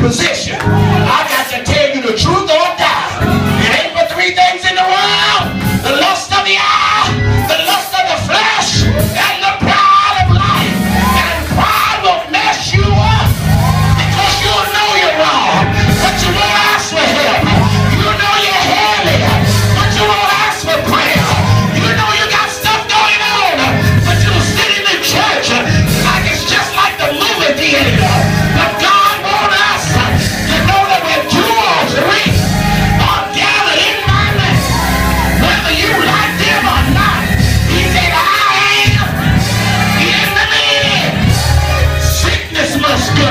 position. I got to tell you the truth or die. It ain't but three things in the world: the lust of the eye, the lust of the flesh, and the pride of life. And pride will mess you up because you'll know you're wrong, but you won't ask for help. You know you're heavy, but you won't ask for prayer. You know you got stuff going on, but you'll sit in the church like it's just like the movie theater. But God wants us to know that we're two or three are gathered in my name, whether you like them or not. He said, I am in the midst. Sickness must go.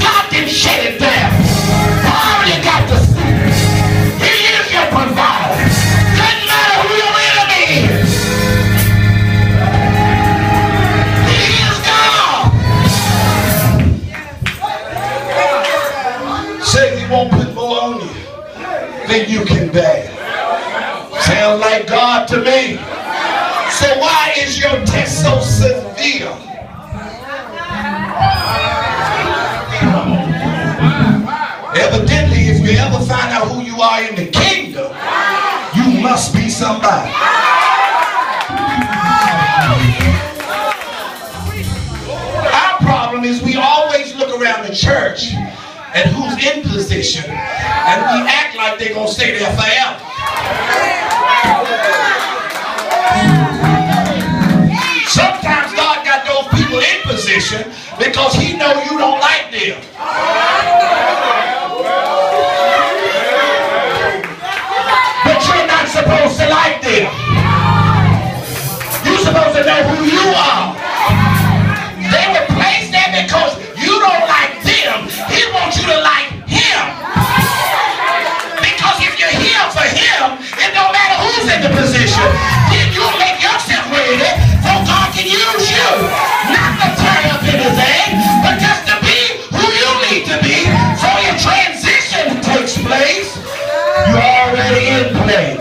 God didn't shut it down. All you got to see, He is your provider. Doesn't matter who your enemy is. He is God. Say He won't put more on you than you can bear. Sound like God to me. So why is your test so severe? Evidently, if you ever find out who you are in the kingdom, you must be somebody. Our problem is we always look around the church at who's in position, and we act like they're going to stay there forever. Sometimes God got those people in position because He know you don't like them. But you're not supposed to like them. You're supposed to know who you are. They were placed there because you don't like them. He wants you to like Him. Because if you're here for Him, it don't matter who's in the position. Then you make yourself ready so God can use you. Not to turn up anything, but just to be who you need to be. So your transition takes place. You're already in place.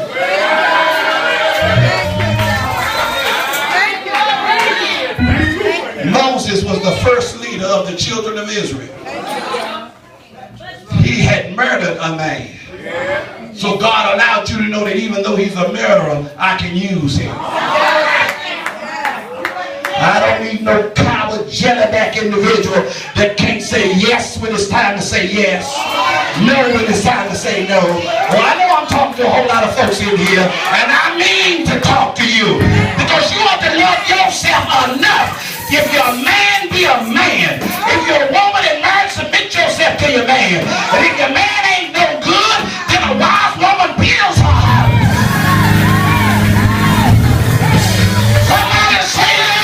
Moses was the first leader of the children of Israel. He had murdered a man. So God allowed you to know that even though he's a murderer, I can use him. I don't need no coward, jellyback individual that can't say yes when it's time to say yes, no when it's time to say no. Well, I know I'm talking to a whole lot of folks in here, and I mean to talk to you, because you ought to love yourself enough. If you're a man, be a man. If you're a woman and married, submit yourself to your man. But if your man ain't no good, then a wise woman builds her house. Somebody say that.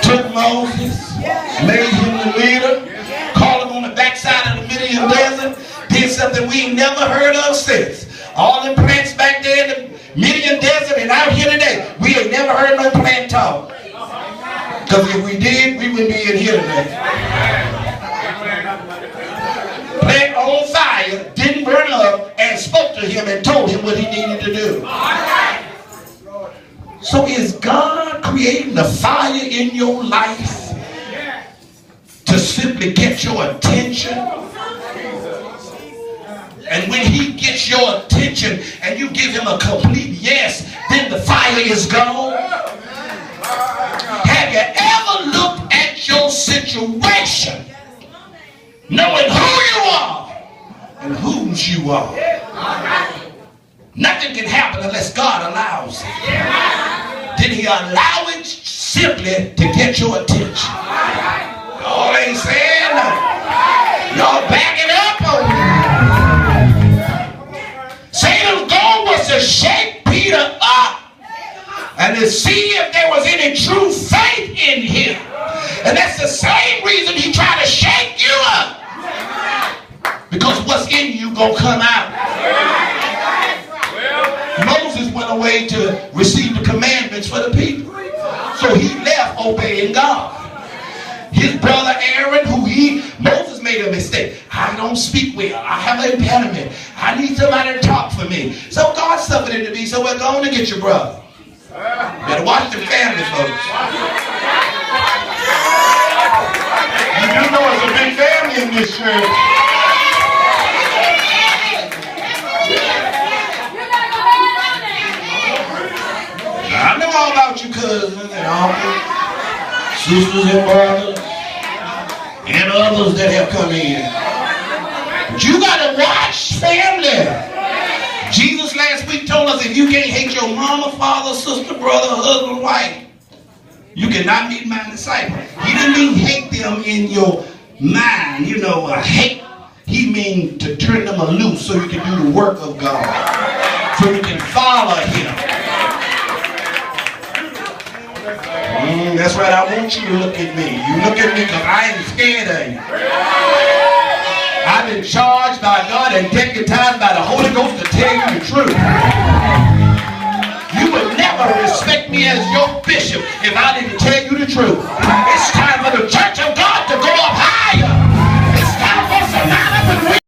Took Moses, made him the leader, called him on the backside of the Midian desert, did something we ain't never heard of since. All them plants back there in the Midian desert and out here today, we ain't never heard no plant talk. Because if we did, we wouldn't be in here today. Plant on fire, didn't burn up, and spoke to him and told him what he needed to do. So is God creating the fire in your life to simply get your attention? And when he gets your attention and you give him a complete yes, then the fire is gone? Have you ever looked at your situation, knowing who you are and whose you are? Nothing can happen unless God allows it. Then he allow it simply to get your attention. Y'all ain't saying nothing. Y'all backing up on me. Satan's goal was to shake Peter up and to see if there was any true faith in him. And that's the same reason he tried to shake you up. Because what's in you gonna come out. Moses went away to receive the commandments for the people. So he left obeying God. His brother Aaron, Moses made a mistake. I don't speak well. I have an impediment. I need somebody to talk for me. So God suffered it to be. So we're going to get your brother. Better watch the family, folks. You do know it's a big family in this church. I know all about you cousins and uncles, sisters and brothers, and others that have come in. But you got to watch family. Jesus last week told us if you can't hate your mama, father, sister, brother, husband, wife, you cannot be my disciple. He didn't mean hate them in your mind. You know, hate. He means to turn them loose so you can do the work of God. So you can follow him. That's right. I want you to look at me. You look at me because I ain't scared of you. I've been charged by God and deputized by the Holy Ghost to tell you the truth.